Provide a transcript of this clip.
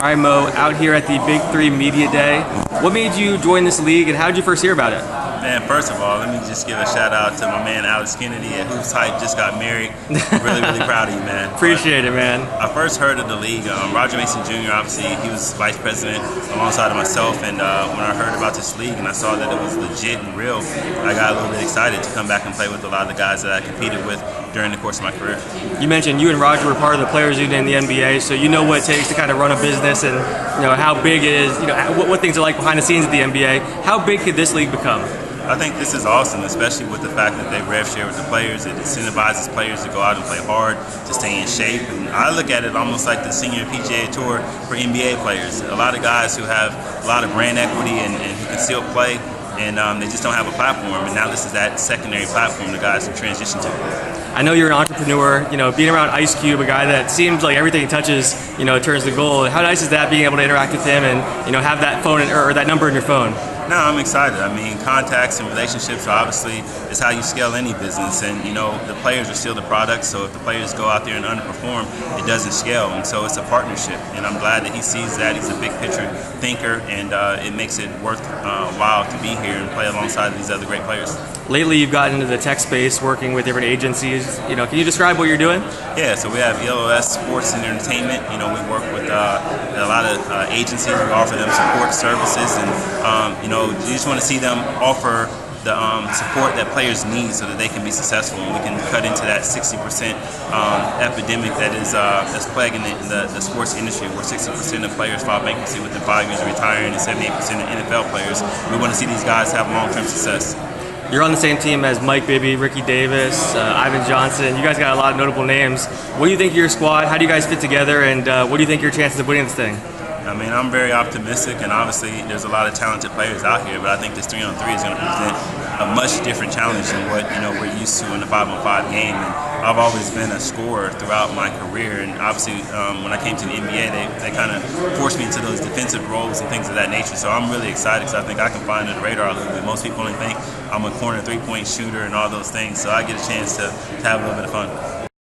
All right, Mo, out here at the Big Three Media Day. What made you join this league, and how did you first hear about it? Man, first of all, let me just give a shout out to my man Alex Kennedy at Hoops Hype. Just got married. I'm really proud of you, man. Appreciate it, man. I first heard of the league. Roger Mason Jr. obviously he was vice president alongside of myself, and when I heard about this league and I saw that it was legit and real, I got a little bit excited to come back and play with a lot of the guys that I competed with during the course of my career. You mentioned you and Roger were part of the Players Union in the NBA, so you know what it takes to kind of run a business and how big it is. What things are like behind the scenes at the NBA. How big could this league become? I think this is awesome, especially with the fact that they rev share with the players. It incentivizes players to go out and play hard, to stay in shape. And I look at it almost like the senior PGA Tour for NBA players. A lot of guys who have a lot of brand equity and who can still play, and they just don't have a platform. And now this is that secondary platform the guys can transition to. I know you're an entrepreneur, being around Ice Cube, a guy that seems like everything he touches, turns to gold. How nice is that, being able to interact with him and, have that phone or that number in your phone? No, I'm excited. I mean, contacts and relationships obviously is how you scale any business, and the players are still the product. So if the players go out there and underperform, it doesn't scale, and so it's a partnership. And I'm glad that he sees that. He's a big picture thinker, and it makes it worthwhile to be here and play alongside these other great players. Lately, you've gotten into the tech space, working with different agencies. Can you describe what you're doing? Yeah, so we have ELOS Sports and Entertainment. We work with a lot of agencies. We offer them support services, and you just want to see them offer the support that players need so that they can be successful, and we can cut into that 60% epidemic that is that's plaguing the sports industry, where 60% of players file bankruptcy within 5 years of retiring, and 78% of NFL players. We want to see these guys have long-term success. You're on the same team as Mike Bibby, Ricky Davis, Ivan Johnson. You guys got a lot of notable names. What do you think of your squad? How do you guys fit together, and what do you think your chances of winning this thing? I mean, I'm very optimistic, and obviously there's a lot of talented players out here, but I think this 3-on-3 is going to present a much different challenge than what we're used to in the 5-on-5 game. And I've always been a scorer throughout my career, and obviously when I came to the NBA, they kind of forced me into those defensive roles and things of that nature. So I'm really excited because I think I can find the radar a little bit. Most people only think I'm a corner three-point shooter and all those things, so I get a chance to have a little bit of fun.